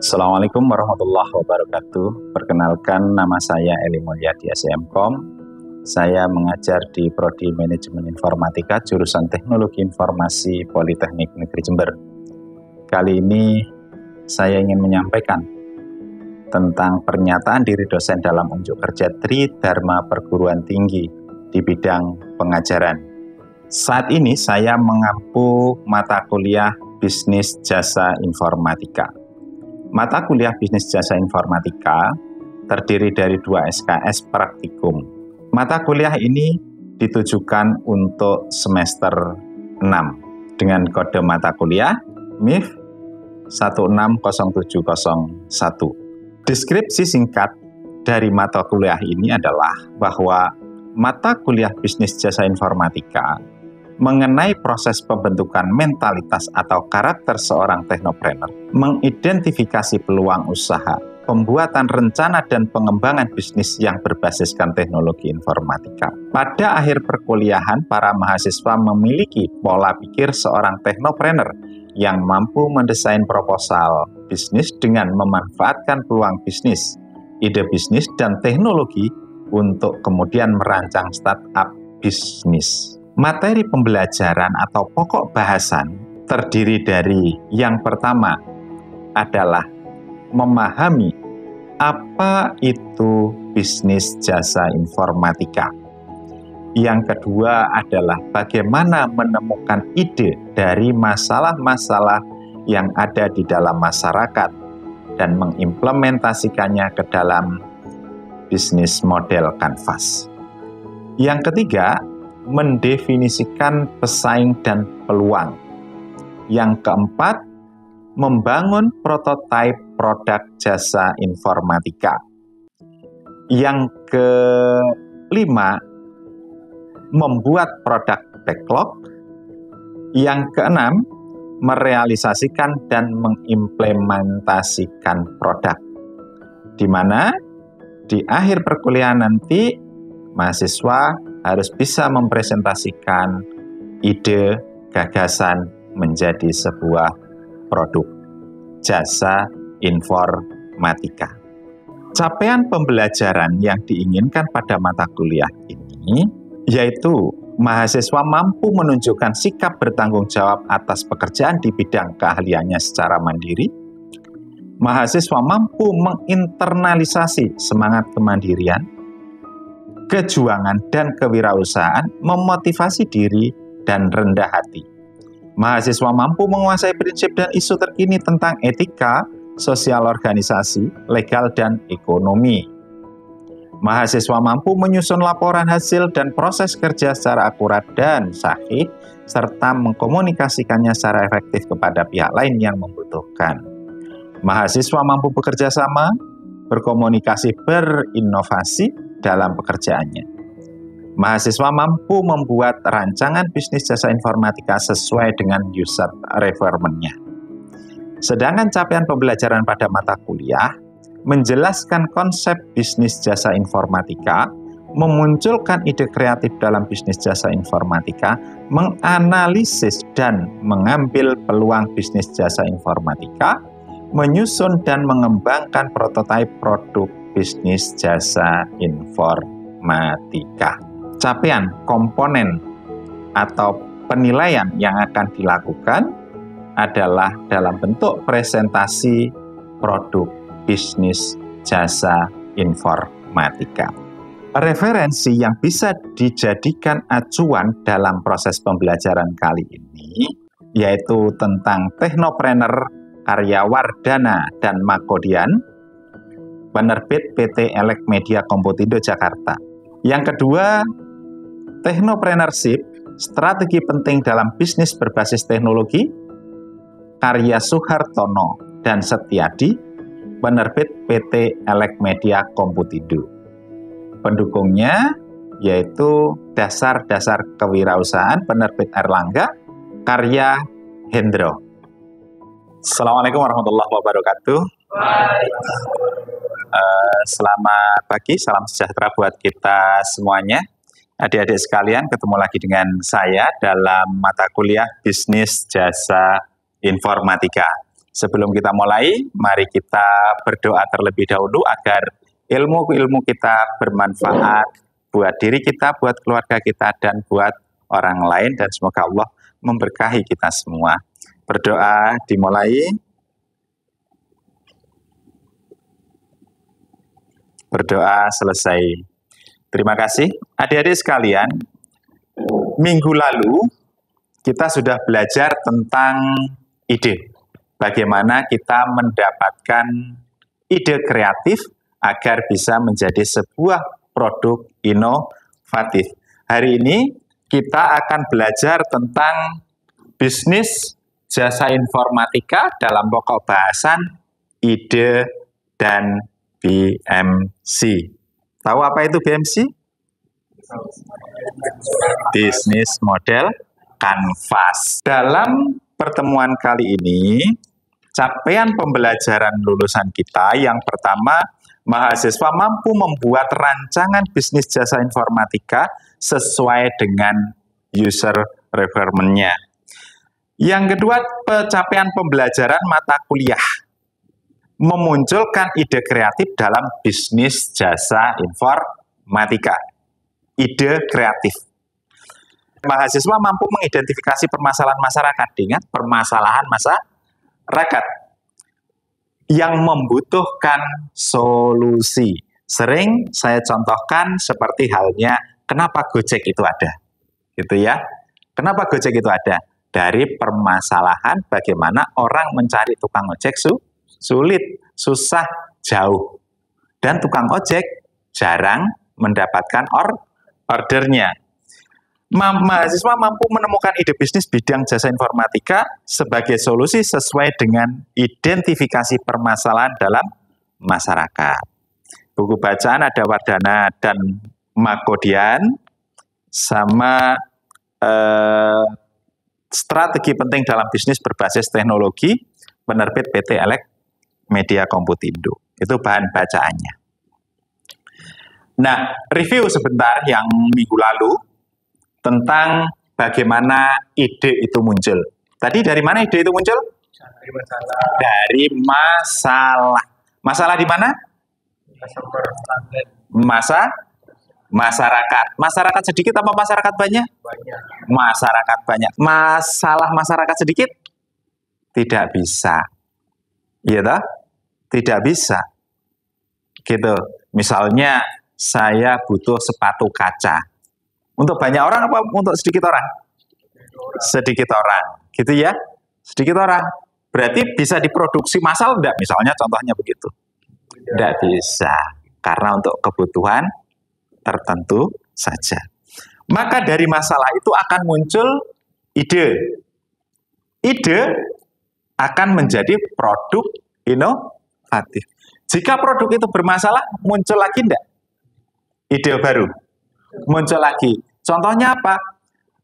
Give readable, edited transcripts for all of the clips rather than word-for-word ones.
Assalamualaikum warahmatullahi wabarakatuh. Perkenalkan, nama saya Eli Mulyadi SMkom. Saya mengajar di Prodi Manajemen Informatika jurusan Teknologi Informasi Politeknik Negeri Jember. Kali ini saya ingin menyampaikan tentang pernyataan diri dosen dalam unjuk kerja Tridharma Perguruan Tinggi di bidang pengajaran. Saat ini saya mengampu mata kuliah Bisnis Jasa Informatika. Mata kuliah Bisnis Jasa Informatika terdiri dari 2 SKS praktikum. Mata kuliah ini ditujukan untuk semester 6 dengan kode mata kuliah MIF 160701. Deskripsi singkat dari mata kuliah ini adalah bahwa mata kuliah Bisnis Jasa Informatika mengenai proses pembentukan mentalitas atau karakter seorang teknopreneur, mengidentifikasi peluang usaha, pembuatan rencana dan pengembangan bisnis yang berbasiskan teknologi informatika. Pada akhir perkuliahan, para mahasiswa memiliki pola pikir seorang teknopreneur yang mampu mendesain proposal bisnis dengan memanfaatkan peluang bisnis, ide bisnis, dan teknologi untuk kemudian merancang startup bisnis. Materi pembelajaran atau pokok bahasan terdiri dari yang pertama adalah memahami apa itu bisnis jasa informatika. Yang kedua adalah bagaimana menemukan ide dari masalah-masalah yang ada di dalam masyarakat dan mengimplementasikannya ke dalam bisnis model kanvas. Yang ketiga, mendefinisikan pesaing dan peluang. Yang keempat, membangun prototipe produk jasa informatika. Yang kelima, membuat produk backlog. Yang keenam, merealisasikan dan mengimplementasikan produk. Di mana di akhir perkuliahan nanti mahasiswa harus bisa mempresentasikan ide, gagasan menjadi sebuah produk jasa informatika. Capaian pembelajaran yang diinginkan pada mata kuliah ini yaitu mahasiswa mampu menunjukkan sikap bertanggung jawab atas pekerjaan di bidang keahliannya secara mandiri. Mahasiswa mampu menginternalisasi semangat kemandirian, kejuangan dan kewirausahaan, memotivasi diri, dan rendah hati. Mahasiswa mampu menguasai prinsip dan isu terkini tentang etika, sosial organisasi, legal, dan ekonomi. Mahasiswa mampu menyusun laporan hasil dan proses kerja secara akurat dan sahih, serta mengkomunikasikannya secara efektif kepada pihak lain yang membutuhkan. Mahasiswa mampu bekerja sama, berkomunikasi, berinovasi dalam pekerjaannya. Mahasiswa mampu membuat rancangan bisnis jasa informatika sesuai dengan user requirement-nya. Sedangkan capaian pembelajaran pada mata kuliah menjelaskan konsep bisnis jasa informatika, memunculkan ide kreatif dalam bisnis jasa informatika, menganalisis dan mengambil peluang bisnis jasa informatika, menyusun dan mengembangkan prototipe produk bisnis jasa informatika. Capaian komponen atau penilaian yang akan dilakukan adalah dalam bentuk presentasi produk bisnis jasa informatika. Referensi yang bisa dijadikan acuan dalam proses pembelajaran kali ini yaitu tentang Teknopreneur karya Wardana dan Makodian, penerbit PT Elek Media Komputindo Jakarta. Yang kedua, Technopreneurship, strategi penting dalam bisnis berbasis teknologi, karya Suhartono dan Setiadi, penerbit PT Elek Media Komputindo. Pendukungnya yaitu Dasar-Dasar Kewirausahaan, penerbit Erlangga, karya Hendro. Assalamualaikum warahmatullahi wabarakatuh. Selamat pagi, salam sejahtera buat kita semuanya. Adik-adik sekalian, ketemu lagi dengan saya dalam mata kuliah Bisnis Jasa Informatika. Sebelum kita mulai, mari kita berdoa terlebih dahulu agar ilmu-ilmu kita bermanfaat buat diri kita, buat keluarga kita, dan buat orang lain. Dan semoga Allah memberkahi kita semua. Berdoa dimulai. Berdoa selesai. Terima kasih. Adik-adik sekalian, minggu lalu kita sudah belajar tentang ide. Bagaimana kita mendapatkan ide kreatif agar bisa menjadi sebuah produk inovatif. Hari ini kita akan belajar tentang bisnis jasa informatika dalam pokok bahasan ide dan BMC. Tahu apa itu BMC? Business Model Canvas. Dalam pertemuan kali ini, capaian pembelajaran lulusan kita yang pertama, mahasiswa mampu membuat rancangan bisnis jasa informatika sesuai dengan user requirement-nya. Yang kedua, pencapaian pembelajaran mata kuliah memunculkan ide kreatif dalam bisnis jasa informatika. Ide kreatif. Mahasiswa mampu mengidentifikasi permasalahan masyarakat. Ingat, permasalahan masyarakat yang membutuhkan solusi. Sering saya contohkan seperti halnya kenapa Gojek itu ada. Gitu ya. Kenapa Gojek itu ada? Dari permasalahan bagaimana orang mencari tukang ojek sulit, susah, jauh. Dan tukang ojek jarang mendapatkan ordernya. Mahasiswa mampu menemukan ide bisnis bidang jasa informatika sebagai solusi sesuai dengan identifikasi permasalahan dalam masyarakat. Buku bacaan ada Wardana dan Makodian, sama strategi penting dalam bisnis berbasis teknologi, penerbit PT Elek Media Komputindo. Itu bahan bacaannya. Nah, review sebentar yang minggu lalu tentang bagaimana ide itu muncul. Tadi dari mana ide itu muncul? Dari masalah. Dari masalah. Masalah di mana? Masyarakat. Masyarakat sedikit apa masyarakat banyak? Banyak. Masyarakat banyak. Masalah masyarakat sedikit? Tidak bisa. Iya toh? Tidak bisa. Gitu. Misalnya saya butuh sepatu kaca. Untuk banyak orang apa untuk sedikit orang? Sedikit orang. Gitu ya? Sedikit orang. Berarti bisa diproduksi massal enggak? Misalnya contohnya begitu. Tidak bisa. Karena untuk kebutuhan tertentu saja. Maka dari masalah itu akan muncul ide. Ide akan menjadi produk inovatif. Jika produk itu bermasalah, muncul lagi enggak? Ide baru. Muncul lagi. Contohnya apa?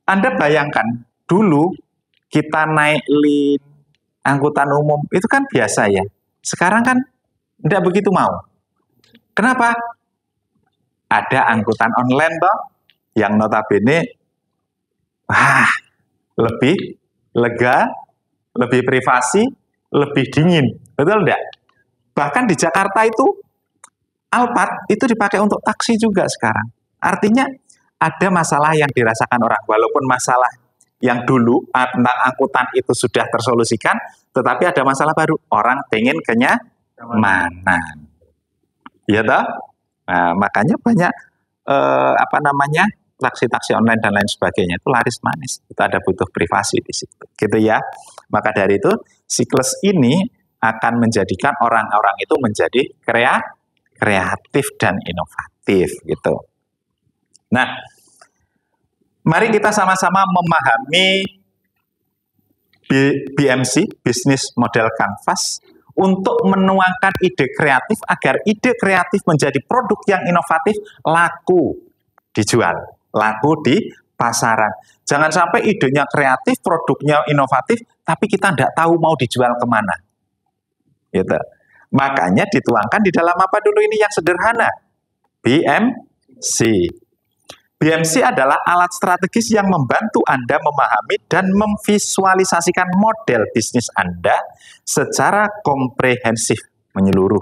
Anda bayangkan, dulu kita naik lift, angkutan umum, itu kan biasa ya. Sekarang kan tidak begitu mau. Kenapa? Ada angkutan online toh, yang notabene lebih lega, lebih privasi, lebih dingin. Betul enggak? Bahkan di Jakarta itu, Alphard itu dipakai untuk taksi juga sekarang. Artinya ada masalah yang dirasakan orang. Walaupun masalah yang dulu tentang angkutan itu sudah tersolusikan, tetapi ada masalah baru. Orang pengen kenyamanan. Iya toh? Nah, makanya banyak taksi-taksi online dan lain sebagainya itu laris manis. Itu ada butuh privasi di situ. Gitu ya. Maka dari itu siklus ini akan menjadikan orang-orang itu menjadi kreatif dan inovatif gitu. Nah, mari kita sama-sama memahami BMC, Business Model Canvas, untuk menuangkan ide kreatif agar ide kreatif menjadi produk yang inovatif, laku dijual, laku di pasaran. Jangan sampai idenya kreatif, produknya inovatif, tapi kita tidak tahu mau dijual kemana. Gitu. Makanya dituangkan di dalam apa dulu ini yang sederhana? BMC. BMC adalah alat strategis yang membantu Anda memahami dan memvisualisasikan model bisnis Anda secara komprehensif menyeluruh.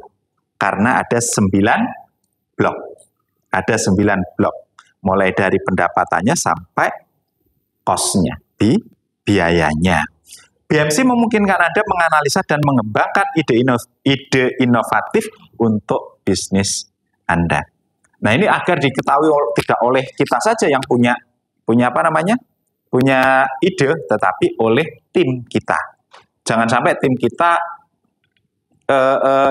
Karena ada 9 blok. Ada 9 blok. Mulai dari pendapatannya sampai cost-nya, biayanya. BMC memungkinkan Anda menganalisa dan mengembangkan ide inovatif untuk bisnis Anda. Nah, ini agar diketahui tidak oleh kita saja yang punya ide, tetapi oleh tim kita. Jangan sampai tim kita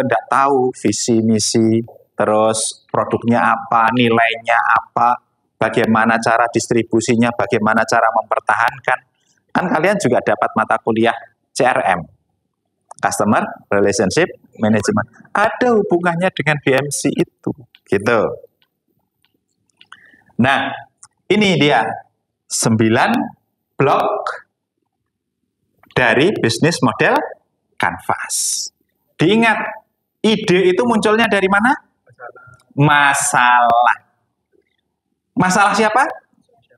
tidak tahu visi misi, terus produknya apa, nilainya apa, bagaimana cara distribusinya, bagaimana cara mempertahankan. Kan kalian juga dapat mata kuliah CRM, Customer Relationship Management. Ada hubungannya dengan BMC itu, gitu. Nah, ini dia 9 blok dari bisnis model kanvas. Diingat, ide itu munculnya dari mana? Masalah. Masalah siapa?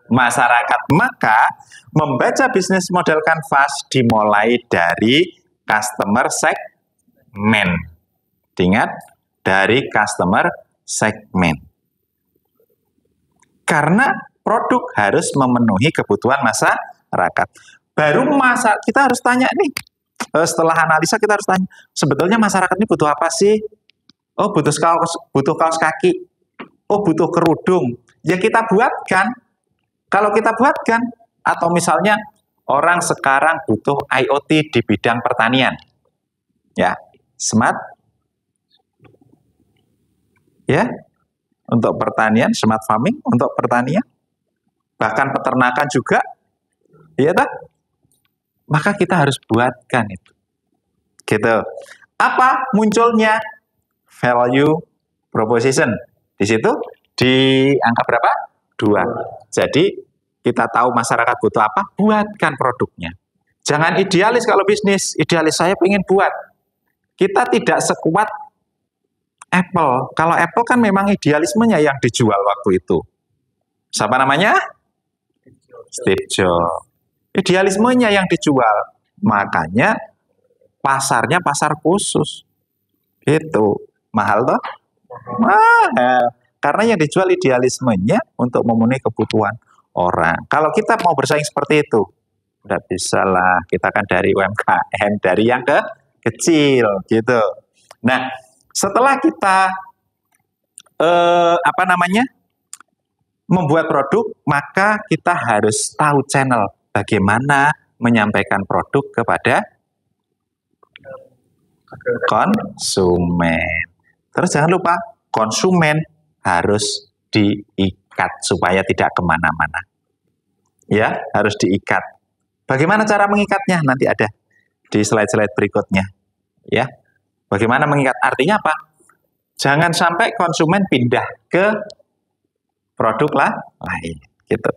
Masyarakat. Maka, membaca bisnis model kanvas dimulai dari customer segment. Diingat, dari customer segment. Karena produk harus memenuhi kebutuhan masyarakat. Baru kita harus tanya nih, setelah analisa kita harus tanya, sebetulnya masyarakat ini butuh apa sih? Oh, butuh kaos kaki. Oh, butuh kerudung. Ya kita buatkan. Kalau kita buatkan, atau misalnya orang sekarang butuh IoT di bidang pertanian. Ya, smart. Ya, untuk pertanian, smart farming, untuk pertanian, bahkan peternakan juga, ya tak? Maka kita harus buatkan itu. Gitu. Apa munculnya? Value proposition. Di situ, di angka berapa? 2. Jadi, kita tahu masyarakat butuh apa, buatkan produknya. Jangan idealis kalau bisnis. Idealis saya pengen buat. Kita tidak sekuat Apple. Kalau Apple kan memang idealismenya yang dijual waktu itu. Siapa namanya? Steve Jobs. Idealismenya yang dijual. Makanya pasarnya pasar khusus. Gitu. Mahal toh? Mahal. Karena yang dijual idealismenya untuk memenuhi kebutuhan orang. Kalau kita mau bersaing seperti itu, tidak bisa lah. Kita kan dari UMKM, dari yang kecil. Gitu. Nah, setelah kita membuat produk, maka kita harus tahu channel bagaimana menyampaikan produk kepada konsumen. Terus jangan lupa, konsumen harus diikat supaya tidak kemana-mana. Ya, harus diikat. Bagaimana cara mengikatnya? Nanti ada di slide-slide berikutnya. Ya. Bagaimana mengikat? Artinya apa? Jangan sampai konsumen pindah ke produk lain. Gitu.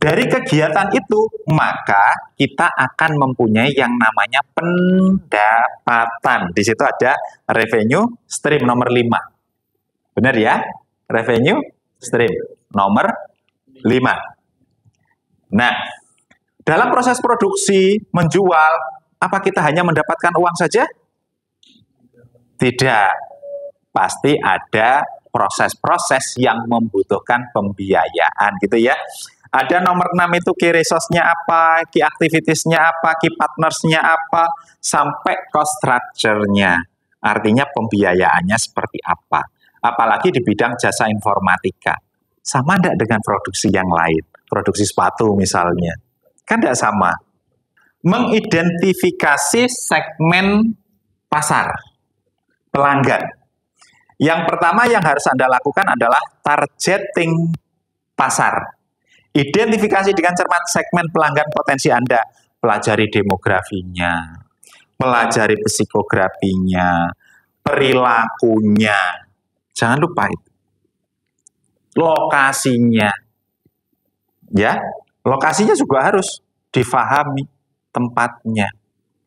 Dari kegiatan itu, maka kita akan mempunyai yang namanya pendapatan. Di situ ada revenue stream nomor 5. Benar ya? Revenue stream nomor 5. Nah, dalam proses produksi, menjual, apa kita hanya mendapatkan uang saja? Tidak. Pasti ada proses-proses yang membutuhkan pembiayaan gitu ya. Ada nomor 6 itu key resource-nya apa, key activities-nya apa, key partners-nya apa, sampai cost structure-nya. Artinya pembiayaannya seperti apa. Apalagi di bidang jasa informatika. Sama enggak dengan produksi yang lain? Produksi sepatu misalnya. Kan enggak sama. Mengidentifikasi segmen pasar, pelanggan. Yang pertama yang harus Anda lakukan adalah targeting pasar. Identifikasi dengan cermat segmen pelanggan potensi Anda. Pelajari demografinya, pelajari psikografinya, perilakunya. Jangan lupa itu. Lokasinya. Ya, lokasinya juga harus difahami tempatnya.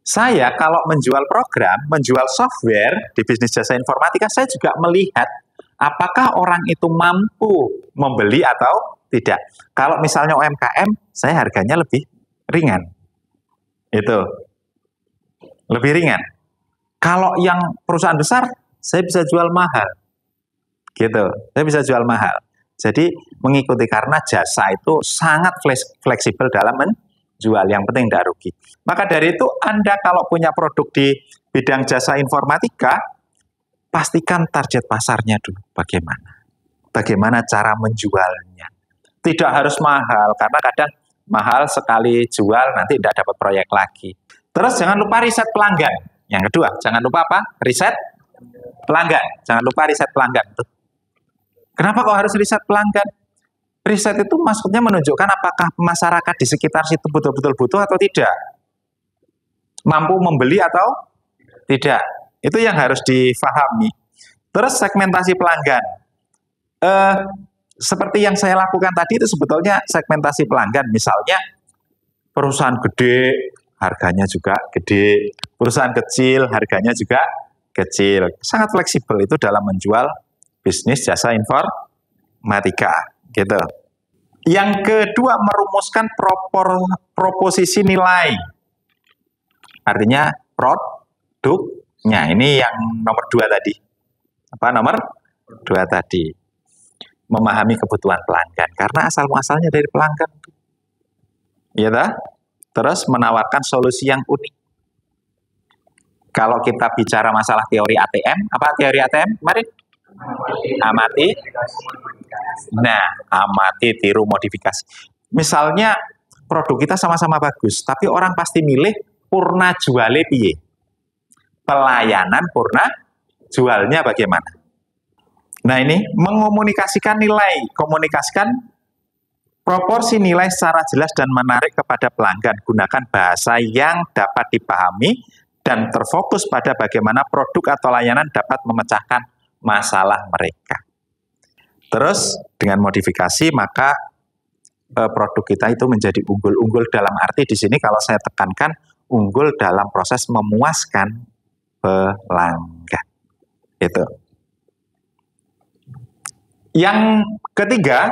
Saya kalau menjual program, menjual software di bisnis jasa informatika, saya juga melihat apakah orang itu mampu membeli atau tidak. Kalau misalnya UMKM, saya harganya lebih ringan. Itu. Lebih ringan. Kalau yang perusahaan besar, saya bisa jual mahal. Gitu. Saya bisa jual mahal. Jadi mengikuti karena jasa itu sangat fleksibel dalam menjual. Yang penting tidak rugi. Maka dari itu Anda kalau punya produk di bidang jasa informatika, pastikan target pasarnya dulu bagaimana. Bagaimana cara menjualnya. Tidak harus mahal, karena kadang mahal sekali jual, nanti tidak dapat proyek lagi. Terus jangan lupa riset pelanggan. Yang kedua, jangan lupa apa? Riset pelanggan. Jangan lupa riset pelanggan. Kenapa kok harus riset pelanggan? Riset itu maksudnya menunjukkan apakah masyarakat di sekitar situ betul-betul butuh atau tidak. Mampu membeli atau tidak. Itu yang harus difahami. Terus segmentasi pelanggan. Seperti yang saya lakukan tadi itu sebetulnya segmentasi pelanggan. Misalnya perusahaan gede, harganya juga gede. Perusahaan kecil, harganya juga kecil. Sangat fleksibel itu dalam menjual bisnis jasa informatika. Gitu. Yang kedua, merumuskan proposisi nilai. Artinya produknya. Ini yang nomor 2 tadi. Apa nomor 2 tadi? Memahami kebutuhan pelanggan, karena asal-muasalnya dari pelanggan. Ya dah? Terus menawarkan solusi yang unik. Kalau kita bicara masalah teori ATM, apa teori ATM kemarin? Amati. Nah, amati, tiru, modifikasi. Misalnya produk kita sama-sama bagus, tapi orang pasti milih purna juale piye. Pelayanan purna jualnya bagaimana? Nah ini, mengomunikasikan nilai, komunikasikan proporsi nilai secara jelas dan menarik kepada pelanggan. Gunakan bahasa yang dapat dipahami dan terfokus pada bagaimana produk atau layanan dapat memecahkan masalah mereka. Terus, dengan modifikasi, maka produk kita itu menjadi unggul-unggul dalam arti di sini kalau saya tekankan, unggul dalam proses memuaskan pelanggan. Itu. Yang ketiga,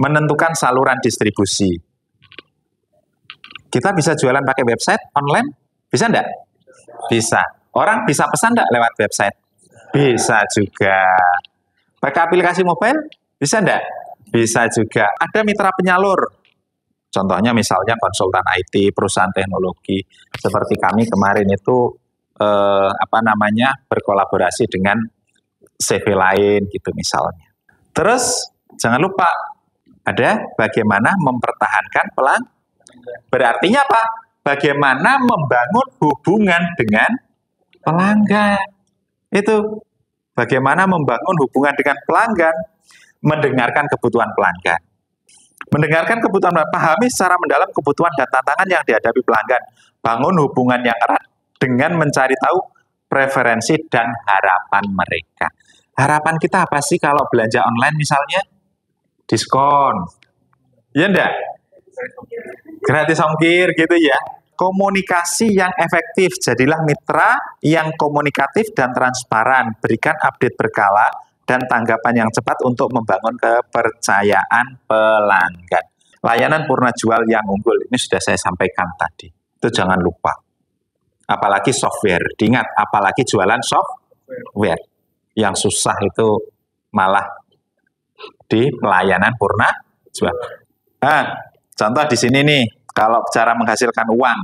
menentukan saluran distribusi. Kita bisa jualan pakai website online? Bisa enggak? Bisa. Orang bisa pesan enggak lewat website? Bisa juga. Pakai aplikasi mobile? Bisa enggak? Bisa juga. Ada mitra penyalur. Contohnya misalnya konsultan IT, perusahaan teknologi. Seperti kami kemarin itu berkolaborasi dengan CV lain gitu misalnya. Terus, jangan lupa, ada bagaimana mempertahankan pelanggan. Berartinya apa? Bagaimana membangun hubungan dengan pelanggan. Itu, bagaimana membangun hubungan dengan pelanggan, mendengarkan kebutuhan pelanggan. Mendengarkan kebutuhan pelanggan, pahami secara mendalam kebutuhan dan tantangan yang dihadapi pelanggan. Bangun hubungan yang erat dengan mencari tahu preferensi dan harapan mereka. Harapan kita apa sih kalau belanja online misalnya? Diskon. Ya enggak? Gratis ongkir gitu ya. Komunikasi yang efektif. Jadilah mitra yang komunikatif dan transparan. Berikan update berkala dan tanggapan yang cepat untuk membangun kepercayaan pelanggan. Layanan purna jual yang unggul. Ini sudah saya sampaikan tadi. Itu jangan lupa. Apalagi software. Diingat, apalagi jualan software. Yang susah itu malah di pelayanan purna jual. Nah, contoh di sini nih, kalau cara menghasilkan uang,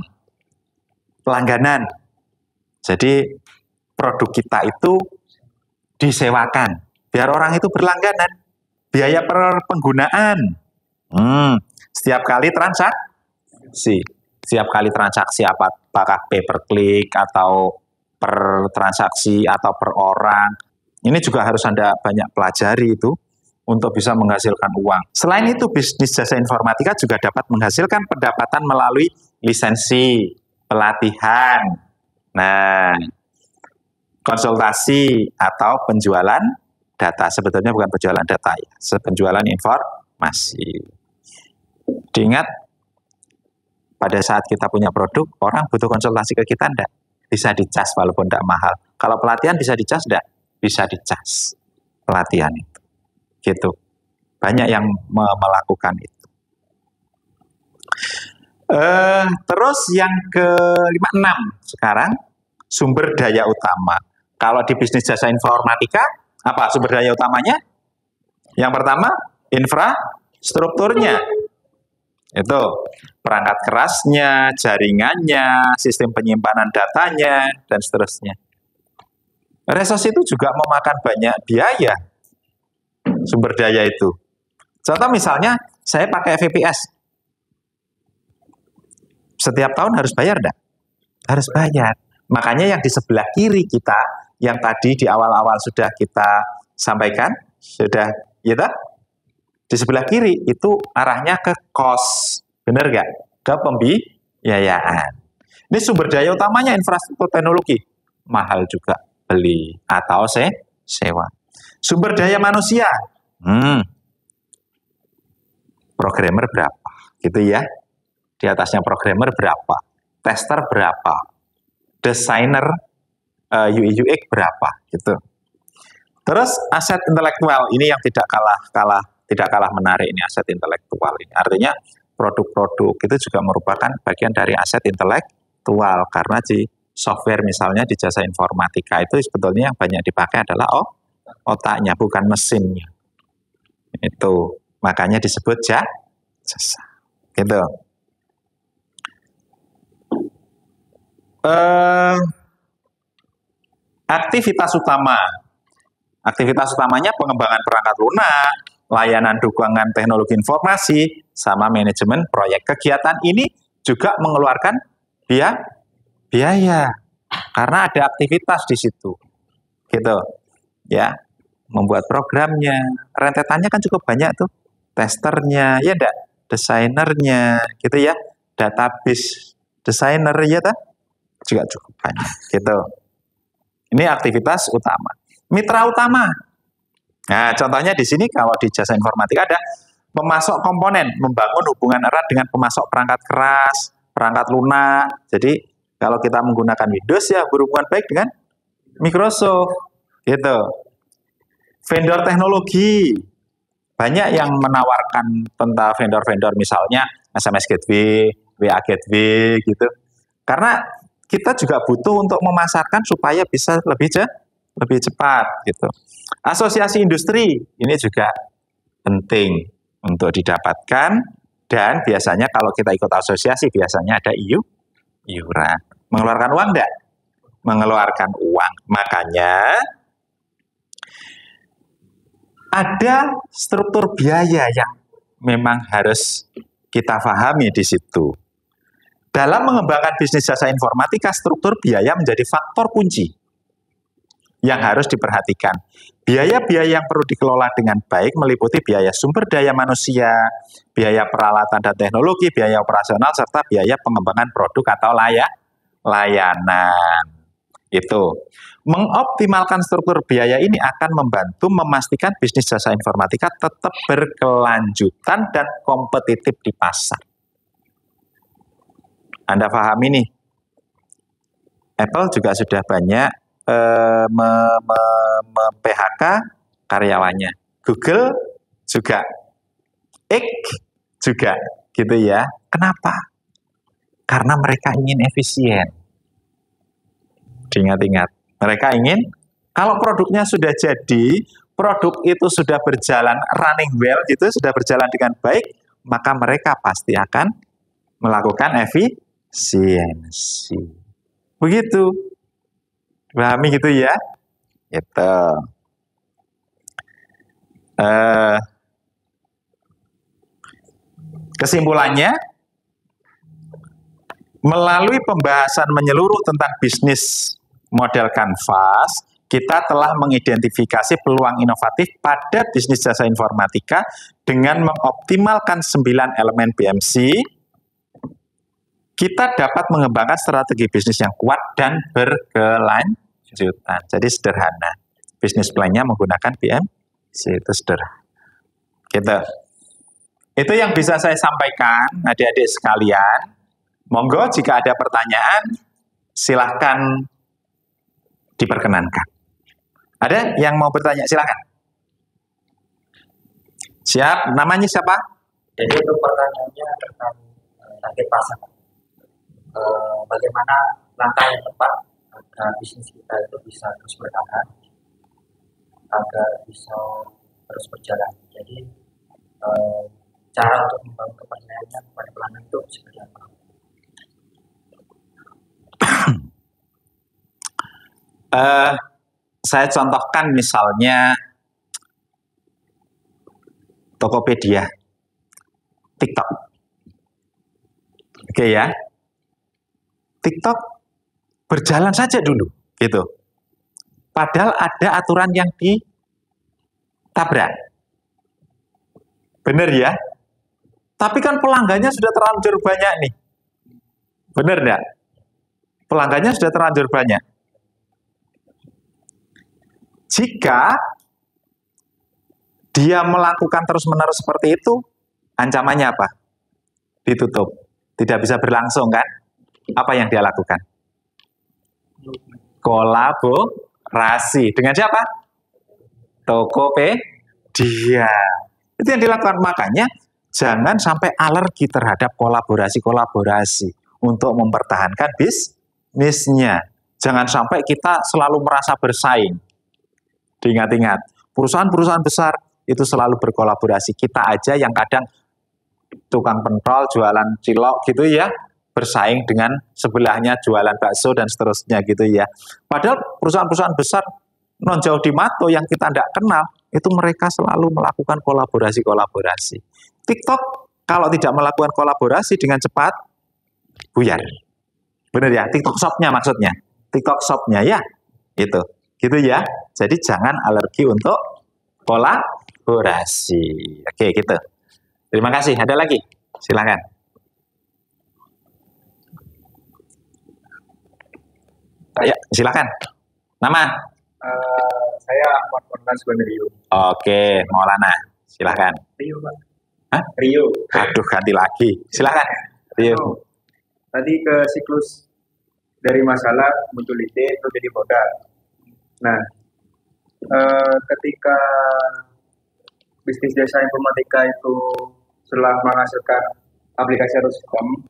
pelangganan. Jadi produk kita itu disewakan, biar orang itu berlangganan. Biaya per penggunaan, setiap kali transaksi, apakah pay per click atau per transaksi atau per orang. Ini juga harus Anda banyak pelajari itu untuk bisa menghasilkan uang. Selain itu, bisnis jasa informatika juga dapat menghasilkan pendapatan melalui lisensi, pelatihan, konsultasi atau penjualan data. Sebetulnya bukan penjualan data ya, penjualan informasi. Diingat, pada saat kita punya produk, orang butuh konsultasi ke kita bisa dicas walaupun tidak mahal. Kalau pelatihan bisa dicas enggak? Bisa dicas. pelatihan itu. Gitu. Banyak yang melakukan itu. Terus yang ke-56 sekarang, sumber daya utama. Kalau di bisnis jasa informatika, apa sumber daya utamanya? Yang pertama, infrastrukturnya. Itu perangkat kerasnya, jaringannya, sistem penyimpanan datanya, dan seterusnya. Resource itu juga memakan banyak biaya, sumber daya itu. Contoh misalnya, saya pakai VPS. Setiap tahun harus bayar enggak? Harus bayar. Makanya yang di sebelah kiri kita, yang tadi di awal-awal sudah kita sampaikan, sudah gitu, di sebelah kiri itu arahnya ke cost, benar nggak? Ke pembiayaan. Ini sumber daya utamanya infrastruktur teknologi, mahal juga beli atau sewa. Sumber daya manusia, programmer berapa, gitu ya? Di atasnya programmer berapa, tester berapa, desainer UI UX berapa, gitu. Terus aset intelektual ini yang tidak kalah menarik ini, aset intelektual ini. Artinya produk-produk itu juga merupakan bagian dari aset intelektual karena di software misalnya di jasa informatika itu sebetulnya yang banyak dipakai adalah otaknya bukan mesinnya. Itu makanya disebut jasa. Gitu. Aktivitas utama. Aktivitas utamanya pengembangan perangkat lunak, layanan dukungan teknologi informasi, sama manajemen proyek. Kegiatan ini juga mengeluarkan biaya karena ada aktivitas di situ. Gitu. Ya, membuat programnya, rentetannya kan cukup banyak tuh. Testernya, ya enggak? Desainernya, gitu ya. Database desainer ya tak? Juga cukup banyak, gitu. Ini aktivitas utama. Mitra utama. Nah, contohnya di sini kalau di jasa informatika ada pemasok komponen, membangun hubungan erat dengan pemasok perangkat keras, perangkat lunak. Jadi kalau kita menggunakan Windows ya berhubungan baik dengan Microsoft, gitu. Vendor teknologi, banyak yang menawarkan tentang vendor-vendor misalnya SMS Gateway, WA Gateway, gitu. Karena kita juga butuh untuk memasarkan supaya bisa lebih cepat gitu. Asosiasi industri ini juga penting untuk didapatkan dan biasanya kalau kita ikut asosiasi biasanya ada iuran. Mengeluarkan uang enggak? Mengeluarkan uang. Makanya ada struktur biaya yang memang harus kita pahami di situ. Dalam mengembangkan bisnis jasa informatika, struktur biaya menjadi faktor kunci yang harus diperhatikan. Biaya-biaya yang perlu dikelola dengan baik meliputi biaya sumber daya manusia, biaya peralatan dan teknologi, biaya operasional, serta biaya pengembangan produk atau layanan. Itu. Mengoptimalkan struktur biaya ini akan membantu memastikan bisnis jasa informatika tetap berkelanjutan dan kompetitif di pasar. Anda pahami nih, Apple juga sudah banyak PHK karyawannya. Google juga, X juga, gitu ya. Kenapa? Karena mereka ingin efisien. Diingat-ingat, mereka ingin kalau produknya sudah jadi, produk itu sudah berjalan running well, gitu, sudah berjalan dengan baik, maka mereka pasti akan melakukan efisiensi. Begitu. Pahami gitu ya? Gitu. Kesimpulannya, melalui pembahasan menyeluruh tentang bisnis model Canvas, kita telah mengidentifikasi peluang inovatif pada bisnis jasa informatika dengan mengoptimalkan 9 elemen BMC. Kita dapat mengembangkan strategi bisnis yang kuat dan berkelanjutan. Jadi sederhana. Bisnis plan-nya menggunakan BMC itu sederhana. Gitu. Itu yang bisa saya sampaikan, adik-adik sekalian. Monggo jika ada pertanyaan, silahkan diperkenankan. Ada yang mau bertanya? Silahkan. Siap, namanya siapa? Jadi untuk pertanyaannya tentang target pasar. Bagaimana langkah yang tepat agar bisnis kita itu bisa terus bertahan, agar bisa terus berjalan. Jadi cara untuk membangun kepercayaannya kepada pelanggan itu seperti apa? Saya contohkan misalnya Tokopedia, TikTok. Oke ya. TikTok berjalan saja dulu, gitu. Padahal ada aturan yang ditabrak. Bener ya? Tapi kan pelanggannya sudah terlanjur banyak nih. Bener enggak? Pelanggannya sudah terlanjur banyak. Jika dia melakukan terus-menerus seperti itu, ancamannya apa? Ditutup. Tidak bisa berlangsung kan? Apa yang dia lakukan? Kolaborasi. Dengan siapa? Tokopedia. Itu yang dilakukan. Makanya jangan sampai alergi terhadap kolaborasi-kolaborasi untuk mempertahankan bisnisnya. Jangan sampai kita selalu merasa bersaing. Diingat-ingat, perusahaan-perusahaan besar itu selalu berkolaborasi. Kita aja yang kadang tukang pentol, jualan cilok gitu ya, bersaing dengan sebelahnya jualan bakso dan seterusnya gitu ya. Padahal perusahaan-perusahaan besar non jauh di mata yang kita tidak kenal, itu mereka selalu melakukan kolaborasi-kolaborasi. TikTok kalau tidak melakukan kolaborasi dengan cepat, buyar. Benar ya? TikTok Shop-nya maksudnya. TikTok Shop-nya ya, itu. Gitu ya. Jadi jangan alergi untuk kolaborasi. Oke, gitu. Terima kasih. Ada lagi? Silakan. Ya, silakan. Nama? Saya Ahmad Maulana Rio. Oke, Maulana. Silakan. Rio, Pak. Hah? Rio. Aduh, ganti lagi. Silakan. Rio. Tadi ke siklus dari masalah muncul ide itu jadi modal. Nah, ketika bisnis jasa informatika itu setelah menghasilkan aplikasi atau sistem,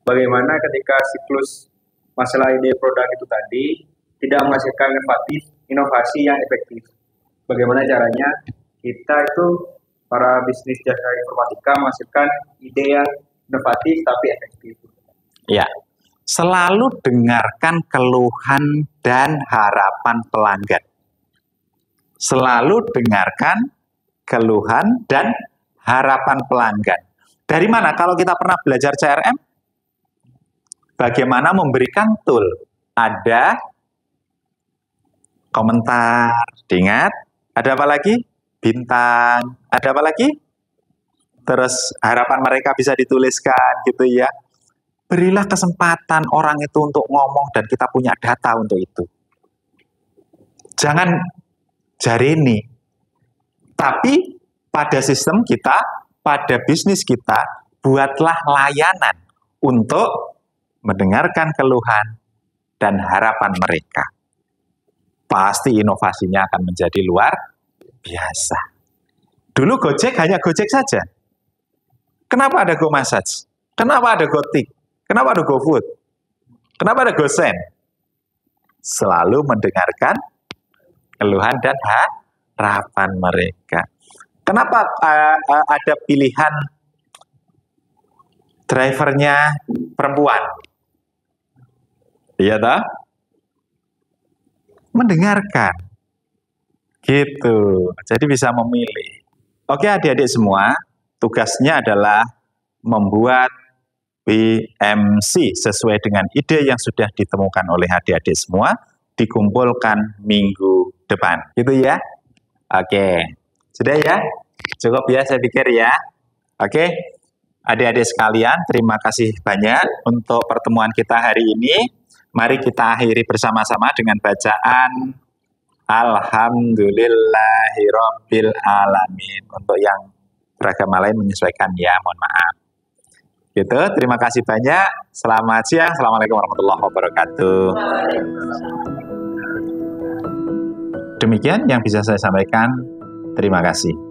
bagaimana ketika siklus masalah ide produk itu tadi tidak menghasilkan inovasi yang efektif? Bagaimana caranya kita itu para bisnis jasa informatika menghasilkan ide yang inovatif tapi efektif? Ya, selalu dengarkan keluhan dan harapan pelanggan. Selalu dengarkan keluhan dan harapan pelanggan. Dari mana? Kalau kita pernah belajar CRM, bagaimana memberikan tool? Ada komentar, diingat. Ada apa lagi? Bintang. Ada apa lagi? Terus harapan mereka bisa dituliskan gitu ya. Berilah kesempatan orang itu untuk ngomong dan kita punya data untuk itu. Jangan jarini. Tapi pada sistem kita, pada bisnis kita, buatlah layanan untuk mendengarkan keluhan dan harapan mereka. Pasti inovasinya akan menjadi luar biasa. Dulu Gojek hanya Gojek saja. Kenapa ada GoMassage? Kenapa ada GoTik? Kenapa ada GoFood? Kenapa ada GoSend? Selalu mendengarkan keluhan dan harapan mereka. Kenapa ada pilihan drivernya perempuan? Iya toh? Mendengarkan. Gitu. Jadi bisa memilih. Oke adik-adik semua, tugasnya adalah membuat BMC sesuai dengan ide yang sudah ditemukan oleh adik-adik semua, dikumpulkan minggu depan. Gitu ya? Oke. Sudah ya? Cukup ya saya pikir ya? Oke. Adik-adik sekalian, terima kasih banyak untuk pertemuan kita hari ini. Mari kita akhiri bersama-sama dengan bacaan Alhamdulillahirabbil alamin. Untuk yang beragama lain menyesuaikan ya, mohon maaf. Gitu, terima kasih banyak. Selamat siang. Assalamualaikum warahmatullahi wabarakatuh. Demikian yang bisa saya sampaikan. Terima kasih.